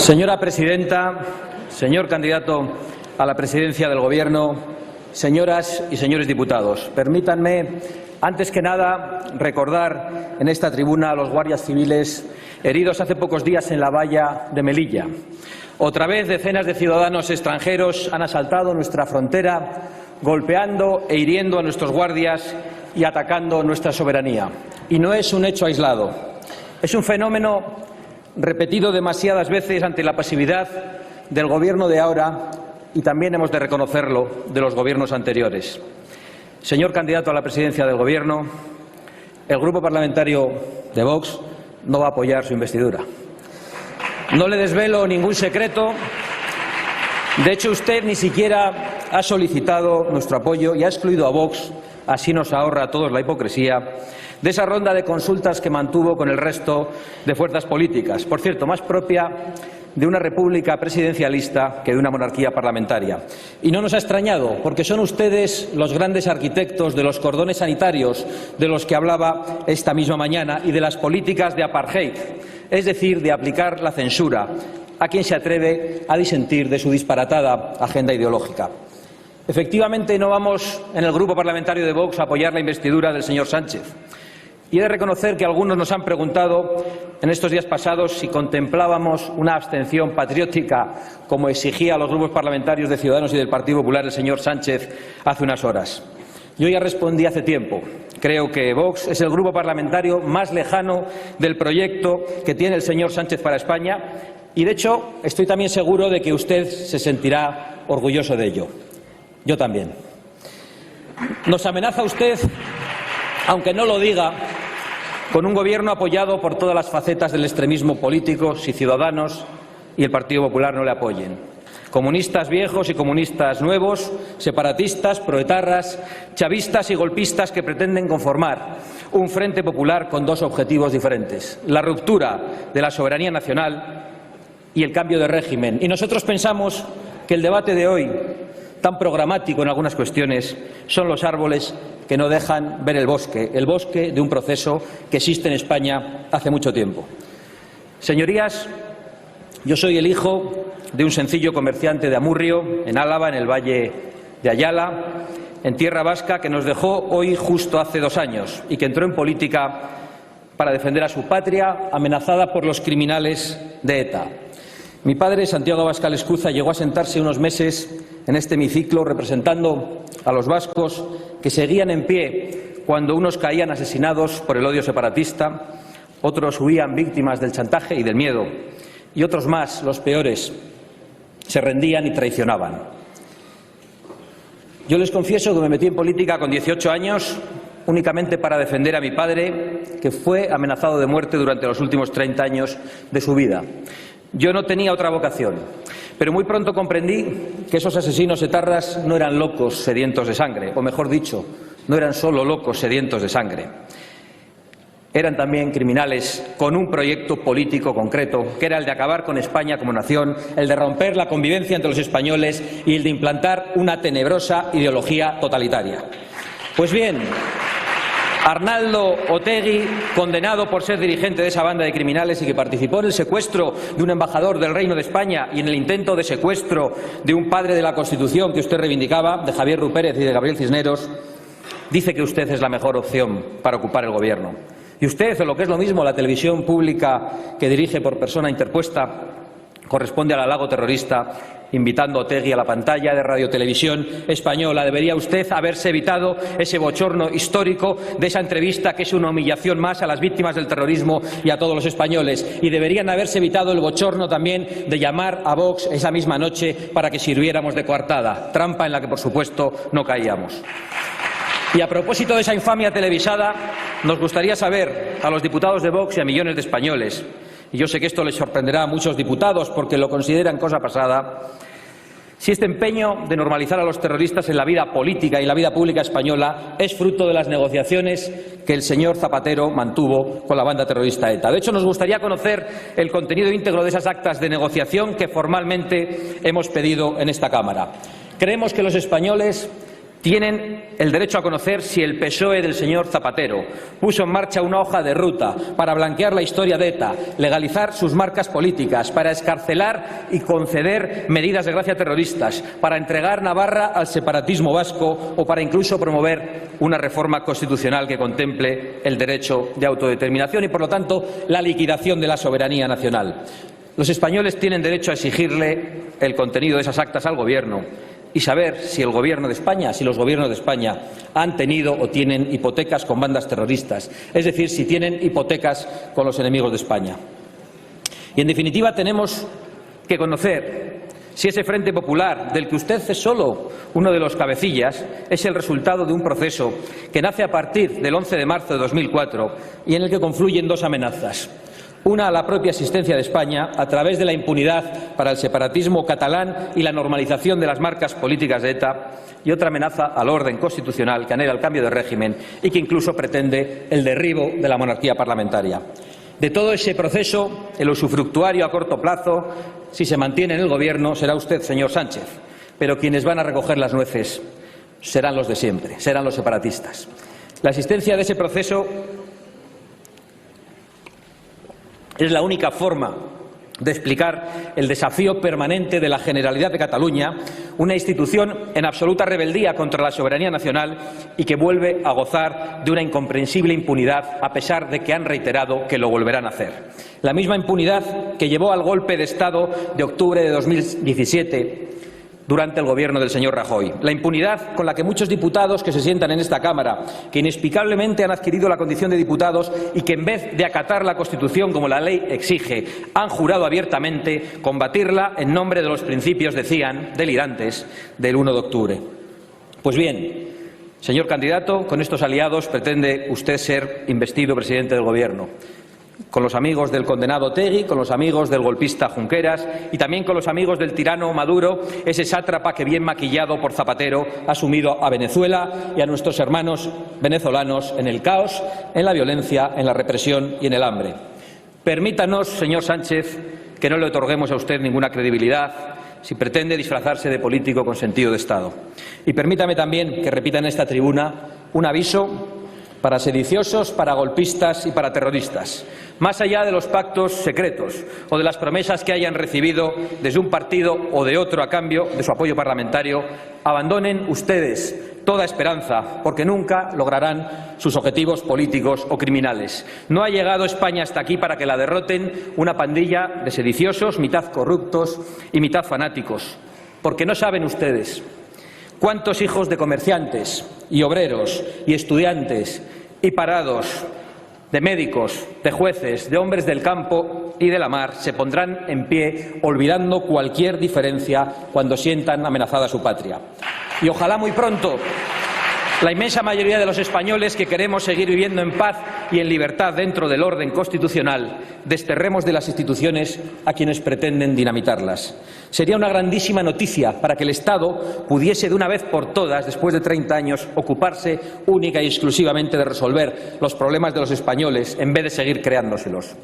Señora presidenta, señor candidato a la presidencia del Gobierno, señoras y señores diputados, permítanme, antes que nada, recordar en esta tribuna a los guardias civiles heridos hace pocos días en la valla de Melilla. Otra vez, decenas de ciudadanos extranjeros han asaltado nuestra frontera, golpeando e hiriendo a nuestros guardias y atacando nuestra soberanía. Y no es un hecho aislado, es un fenómeno repetido demasiadas veces ante la pasividad del Gobierno de ahora y también hemos de reconocerlo de los gobiernos anteriores. Señor candidato a la presidencia del Gobierno, el Grupo Parlamentario de Vox no va a apoyar su investidura. No le desvelo ningún secreto. De hecho, usted ni siquiera ha solicitado nuestro apoyo y ha excluido a Vox, así nos ahorra a todos la hipocresía, de esa ronda de consultas que mantuvo con el resto de fuerzas políticas, por cierto, más propia de una república presidencialista que de una monarquía parlamentaria. Y no nos ha extrañado, porque son ustedes los grandes arquitectos de los cordones sanitarios de los que hablaba esta misma mañana y de las políticas de apartheid, es decir, de aplicar la censura a quien se atreve a disentir de su disparatada agenda ideológica. Efectivamente, no vamos en el Grupo Parlamentario de Vox a apoyar la investidura del señor Sánchez. Y he de reconocer que algunos nos han preguntado en estos días pasados si contemplábamos una abstención patriótica, como exigía a los grupos parlamentarios de Ciudadanos y del Partido Popular el señor Sánchez hace unas horas. Yo ya respondí hace tiempo. Creo que Vox es el grupo parlamentario más lejano del proyecto que tiene el señor Sánchez para España y, de hecho, estoy también seguro de que usted se sentirá orgulloso de ello. Yo también. Nos amenaza usted, aunque no lo diga, con un gobierno apoyado por todas las facetas del extremismo político si Ciudadanos y el Partido Popular no le apoyen. Comunistas viejos y comunistas nuevos, separatistas, proetarras, chavistas y golpistas que pretenden conformar un frente popular con dos objetivos diferentes: la ruptura de la soberanía nacional y el cambio de régimen. Y nosotros pensamos que el debate de hoy, tan programático en algunas cuestiones, son los árboles que no dejan ver el bosque de un proceso que existe en España hace mucho tiempo. Señorías, yo soy el hijo de un sencillo comerciante de Amurrio, en Álava, en el Valle de Ayala, en tierra vasca, que nos dejó hoy justo hace 2 años y que entró en política para defender a su patria, amenazada por los criminales de ETA. Mi padre, Santiago Abascal Escuza, llegó a sentarse unos meses en este hemiciclo representando a los vascos que seguían en pie cuando unos caían asesinados por el odio separatista, otros huían víctimas del chantaje y del miedo, y otros más, los peores, se rendían y traicionaban. Yo les confieso que me metí en política con 18 años únicamente para defender a mi padre, que fue amenazado de muerte durante los últimos 30 años de su vida. Yo no tenía otra vocación, pero muy pronto comprendí que esos asesinos etarras no eran locos sedientos de sangre, o mejor dicho, no eran solo locos sedientos de sangre. Eran también criminales con un proyecto político concreto, que era el de acabar con España como nación, el de romper la convivencia entre los españoles y el de implantar una tenebrosa ideología totalitaria. Pues bien, Arnaldo Otegi, condenado por ser dirigente de esa banda de criminales y que participó en el secuestro de un embajador del Reino de España y en el intento de secuestro de un padre de la Constitución que usted reivindicaba, de Javier Rupérez y de Gabriel Cisneros, dice que usted es la mejor opción para ocupar el Gobierno. Y usted, o lo que es lo mismo, la televisión pública que dirige por persona interpuesta, corresponde al halago terrorista, invitando a Otegi a la pantalla de Radiotelevisión Española. Debería usted haberse evitado ese bochorno histórico de esa entrevista, que es una humillación más a las víctimas del terrorismo y a todos los españoles. Y deberían haberse evitado el bochorno también de llamar a Vox esa misma noche para que sirviéramos de coartada, trampa en la que, por supuesto, no caíamos. Y a propósito de esa infamia televisada, nos gustaría saber a los diputados de Vox y a millones de españoles, y yo sé que esto les sorprenderá a muchos diputados porque lo consideran cosa pasada, si este empeño de normalizar a los terroristas en la vida política y la vida pública española es fruto de las negociaciones que el señor Zapatero mantuvo con la banda terrorista ETA. De hecho, nos gustaría conocer el contenido íntegro de esas actas de negociación que formalmente hemos pedido en esta Cámara. Creemos que los españoles Tienen el derecho a conocer si el PSOE del señor Zapatero puso en marcha una hoja de ruta para blanquear la historia de ETA, legalizar sus marcas políticas, para excarcelar y conceder medidas de gracia terroristas, para entregar Navarra al separatismo vasco o para incluso promover una reforma constitucional que contemple el derecho de autodeterminación y, por lo tanto, la liquidación de la soberanía nacional. Los españoles tienen derecho a exigirle el contenido de esas actas al Gobierno y saber si el Gobierno de España, si los Gobiernos de España han tenido o tienen hipotecas con bandas terroristas, es decir, si tienen hipotecas con los enemigos de España. Y, en definitiva, tenemos que conocer si ese Frente Popular, del que usted es solo uno de los cabecillas, es el resultado de un proceso que nace a partir del 11 de marzo de 2004 y en el que confluyen dos amenazas. Una a la propia existencia de España a través de la impunidad para el separatismo catalán y la normalización de las marcas políticas de ETA, y otra amenaza al orden constitucional que anhela el cambio de régimen y que incluso pretende el derribo de la monarquía parlamentaria. De todo ese proceso, el usufructuario a corto plazo, si se mantiene en el Gobierno, será usted, señor Sánchez, pero quienes van a recoger las nueces serán los de siempre, serán los separatistas. La existencia de ese proceso es la única forma de explicar el desafío permanente de la Generalidad de Cataluña, una institución en absoluta rebeldía contra la soberanía nacional y que vuelve a gozar de una incomprensible impunidad, a pesar de que han reiterado que lo volverán a hacer. La misma impunidad que llevó al golpe de Estado de octubre de 2017 durante el Gobierno del señor Rajoy. La impunidad con la que muchos diputados que se sientan en esta Cámara, que inexplicablemente han adquirido la condición de diputados y que, en vez de acatar la Constitución como la ley exige, han jurado abiertamente combatirla en nombre de los principios, decían, delirantes del 1 de octubre. Pues bien, señor candidato, con estos aliados pretende usted ser investido presidente del Gobierno, con los amigos del condenado Otegi, con los amigos del golpista Junqueras y también con los amigos del tirano Maduro, ese sátrapa que, bien maquillado por Zapatero, ha sumido a Venezuela y a nuestros hermanos venezolanos en el caos, en la violencia, en la represión y en el hambre. Permítanos, señor Sánchez, que no le otorguemos a usted ninguna credibilidad si pretende disfrazarse de político con sentido de Estado. Y permítame también que repita en esta tribuna un aviso para sediciosos, para golpistas y para terroristas. Más allá de los pactos secretos o de las promesas que hayan recibido desde un partido o de otro a cambio de su apoyo parlamentario, abandonen ustedes toda esperanza, porque nunca lograrán sus objetivos políticos o criminales. No ha llegado España hasta aquí para que la derroten una pandilla de sediciosos, mitad corruptos y mitad fanáticos, porque no saben ustedes cuántos hijos de comerciantes y obreros y estudiantes y parados, de médicos, de jueces, de hombres del campo y de la mar se pondrán en pie olvidando cualquier diferencia cuando sientan amenazada su patria. Y ojalá muy pronto la inmensa mayoría de los españoles que queremos seguir viviendo en paz y en libertad dentro del orden constitucional desterremos de las instituciones a quienes pretenden dinamitarlas. Sería una grandísima noticia para que el Estado pudiese de una vez por todas, después de 30 años, ocuparse única y exclusivamente de resolver los problemas de los españoles en vez de seguir creándoselos.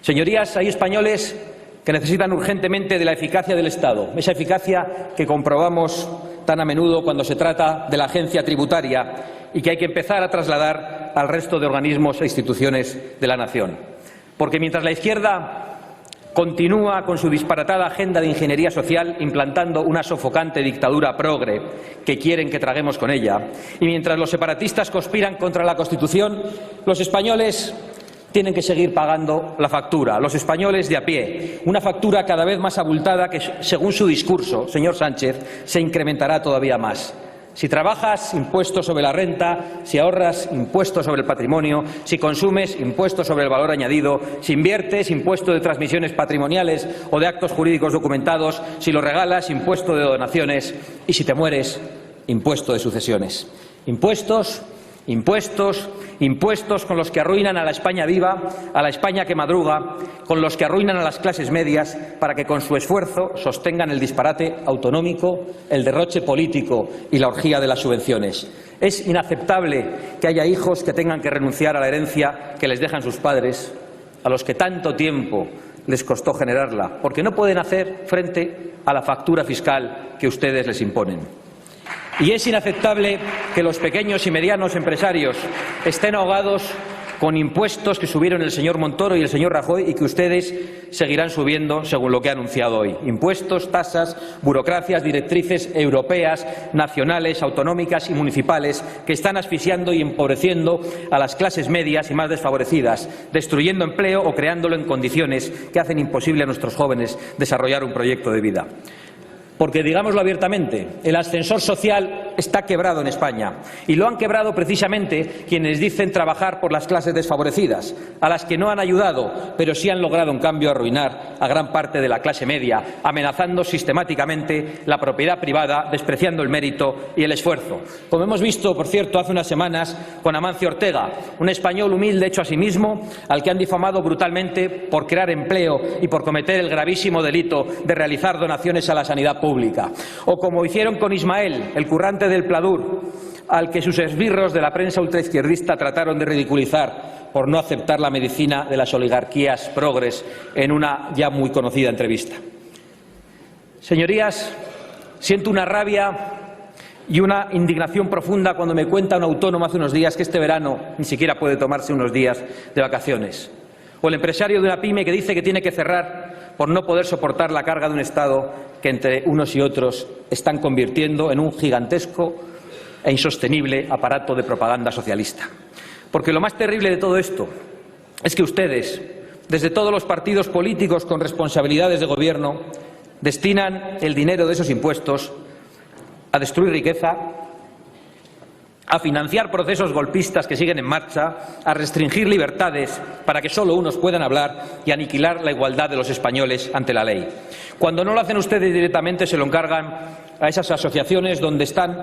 Señorías, hay españoles que necesitan urgentemente de la eficacia del Estado, esa eficacia que comprobamos tan a menudo cuando se trata de la agencia tributaria y que hay que empezar a trasladar al resto de organismos e instituciones de la nación. Porque mientras la izquierda continúa con su disparatada agenda de ingeniería social implantando una sofocante dictadura progre que quieren que traguemos con ella, y mientras los separatistas conspiran contra la Constitución, los españoles tienen que seguir pagando la factura, los españoles de a pie, una factura cada vez más abultada que, según su discurso, señor Sánchez, se incrementará todavía más. Si trabajas, impuesto sobre la renta; si ahorras, impuesto sobre el patrimonio; si consumes, impuesto sobre el valor añadido; si inviertes, impuesto de transmisiones patrimoniales o de actos jurídicos documentados; si lo regalas, impuesto de donaciones; y si te mueres, impuesto de sucesiones. Impuestos, impuestos, impuestos con los que arruinan a la España viva, a la España que madruga, con los que arruinan a las clases medias para que con su esfuerzo sostengan el disparate autonómico, el derroche político y la orgía de las subvenciones. Es inaceptable que haya hijos que tengan que renunciar a la herencia que les dejan sus padres, a los que tanto tiempo les costó generarla, porque no pueden hacer frente a la factura fiscal que ustedes les imponen. Y es inaceptable que los pequeños y medianos empresarios estén ahogados con impuestos que subieron el señor Montoro y el señor Rajoy y que ustedes seguirán subiendo según lo que ha anunciado hoy. Impuestos, tasas, burocracias, directrices europeas, nacionales, autonómicas y municipales que están asfixiando y empobreciendo a las clases medias y más desfavorecidas, destruyendo empleo o creándolo en condiciones que hacen imposible a nuestros jóvenes desarrollar un proyecto de vida. Porque, digámoslo abiertamente, el ascensor social está quebrado en España y lo han quebrado precisamente quienes dicen trabajar por las clases desfavorecidas, a las que no han ayudado, pero sí han logrado, en cambio, arruinar a gran parte de la clase media, amenazando sistemáticamente la propiedad privada, despreciando el mérito y el esfuerzo. Como hemos visto, por cierto, hace unas semanas con Amancio Ortega, un español humilde hecho a sí mismo, al que han difamado brutalmente por crear empleo y por cometer el gravísimo delito de realizar donaciones a la sanidad pública. O como hicieron con Ismael, el currante del Pladur, al que sus esbirros de la prensa ultraizquierdista trataron de ridiculizar por no aceptar la medicina de las oligarquías progres en una ya muy conocida entrevista. Señorías, siento una rabia y una indignación profunda cuando me cuenta un autónomo hace unos días que este verano ni siquiera puede tomarse unos días de vacaciones. O el empresario de una pyme que dice que tiene que cerrar por no poder soportar la carga de un Estado que entre unos y otros están convirtiendo en un gigantesco e insostenible aparato de propaganda socialista. Porque lo más terrible de todo esto es que ustedes, desde todos los partidos políticos con responsabilidades de gobierno, destinan el dinero de esos impuestos a destruir riqueza, a financiar procesos golpistas que siguen en marcha, a restringir libertades para que solo unos puedan hablar y a aniquilar la igualdad de los españoles ante la ley. Cuando no lo hacen ustedes directamente, se lo encargan a esas asociaciones donde están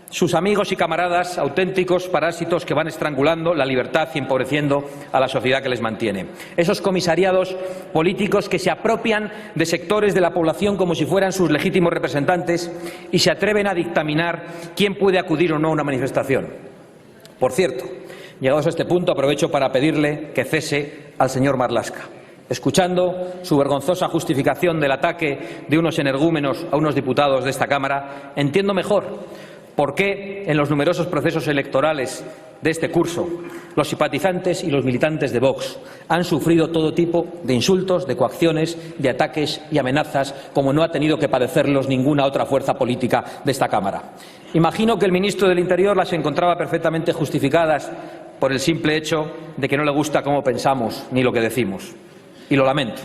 sus amigos y camaradas, auténticos parásitos que van estrangulando la libertad y empobreciendo a la sociedad que les mantiene. Esos comisariados políticos que se apropian de sectores de la población como si fueran sus legítimos representantes y se atreven a dictaminar quién puede acudir o no a una manifestación. Por cierto, llegados a este punto, aprovecho para pedirle que cese al señor Marlaska. Escuchando su vergonzosa justificación del ataque de unos energúmenos a unos diputados de esta Cámara, entiendo mejor por qué en los numerosos procesos electorales de este curso los simpatizantes y los militantes de Vox han sufrido todo tipo de insultos, de coacciones, de ataques y amenazas, como no ha tenido que padecerlos ninguna otra fuerza política de esta Cámara. Imagino que el ministro del Interior las encontraba perfectamente justificadas por el simple hecho de que no le gusta cómo pensamos ni lo que decimos. Y lo lamento.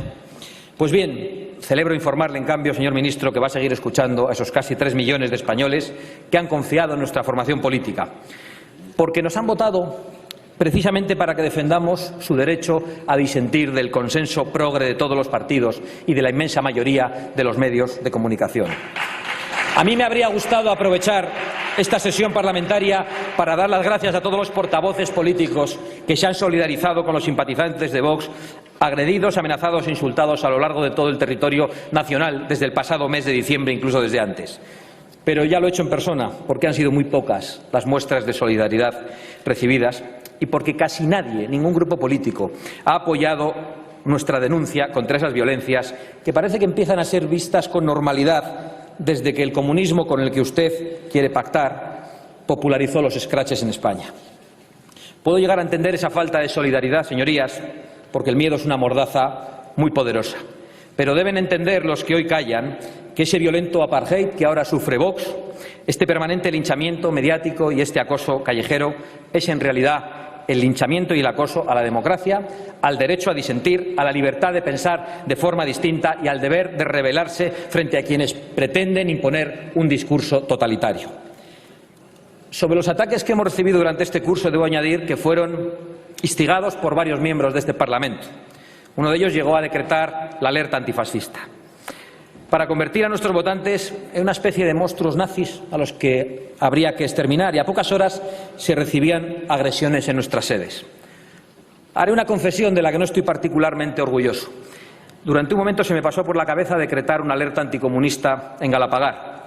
Pues bien, celebro informarle, en cambio, señor ministro, que va a seguir escuchando a esos casi 3 millones de españoles que han confiado en nuestra formación política, porque nos han votado precisamente para que defendamos su derecho a disentir del consenso progre de todos los partidos y de la inmensa mayoría de los medios de comunicación. A mí me habría gustado aprovechar esta sesión parlamentaria para dar las gracias a todos los portavoces políticos que se han solidarizado con los simpatizantes de Vox, agredidos, amenazados e insultados a lo largo de todo el territorio nacional desde el pasado mes de diciembre, incluso desde antes. Pero ya lo he hecho en persona, porque han sido muy pocas las muestras de solidaridad recibidas y porque casi nadie, ningún grupo político, ha apoyado nuestra denuncia contra esas violencias que parece que empiezan a ser vistas con normalidad desde que el comunismo con el que usted quiere pactar popularizó los escraches en España. Puedo llegar a entender esa falta de solidaridad, señorías, porque el miedo es una mordaza muy poderosa. Pero deben entender los que hoy callan que ese violento apartheid que ahora sufre Vox, este permanente linchamiento mediático y este acoso callejero es en realidad el linchamiento y el acoso a la democracia, al derecho a disentir, a la libertad de pensar de forma distinta y al deber de rebelarse frente a quienes pretenden imponer un discurso totalitario. Sobre los ataques que hemos recibido durante este curso, debo añadir que fueron instigados por varios miembros de este Parlamento. Uno de ellos llegó a decretar la alerta antifascista, para convertir a nuestros votantes en una especie de monstruos nazis a los que habría que exterminar, y a pocas horas se recibían agresiones en nuestras sedes. Haré una confesión de la que no estoy particularmente orgulloso. Durante un momento se me pasó por la cabeza decretar una alerta anticomunista en Galapagar,